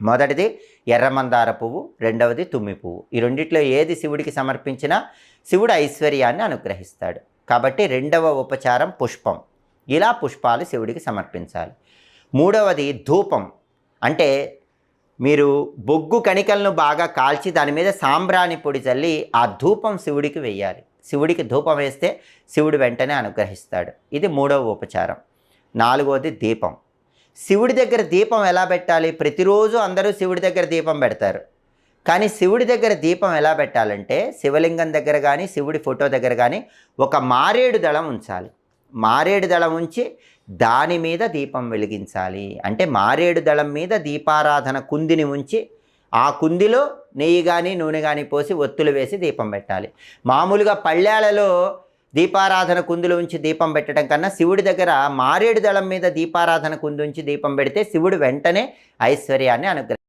మొదటిది ఎర్రమందార పువ్వు, రెండవది తుమ్మి పువ్వు. ఈ రెండిట్లో ఏది శివుడికి సమర్పించినా శివుడు ఐశ్వర్యాన్ని అనుగ్రహిస్తాడు. కాబట్టి రెండవ ఉపచారం పుష్పం. ఇలా పుష్పాలు శివుడికి సమర్పించాలి. మూడవది ధూపం. అంటే మీరు బొగ్గు కణికలను బాగా కాల్చి దాని మీద సాంబ్రాణి పొడి చల్లి ఆ ధూపం శివుడికి వేయాలి. శివుడికి ధూపం వేస్తే శివుడు వెంటనే అనుగ్రహిస్తాడు. ఇది మూడవ ఉపచారం. నాలుగవది దీపం. శివుడి దగ్గర దీపం ఎలా పెట్టాలి? ప్రతిరోజు అందరూ శివుడి దగ్గర దీపం పెడతారు. కానీ శివుడి దగ్గర దీపం ఎలా పెట్టాలంటే శివలింగం దగ్గర కానీ శివుడి ఫోటో దగ్గర కానీ ఒక మారేడు దళం ఉంచాలి. మారేడు దళం ఉంచి దాని మీద దీపం వెలిగించాలి. అంటే మారేడు దళం మీద దీపారాధన కుందిని ఉంచి ఆ కుందిలో నెయ్యి కానీ నూనె కానీ పోసి ఒత్తులు వేసి దీపం పెట్టాలి. మామూలుగా పళ్ళేలలో దీపారాధన కుందులు ఉంచి దీపం పెట్టడం కన్నా శివుడి దగ్గర మారేడు దళం మీద దీపారాధన కుందు ఉంచి దీపం పెడితే శివుడు వెంటనే ఐశ్వర్యాన్ని అనుగ్రహిస్తాడు.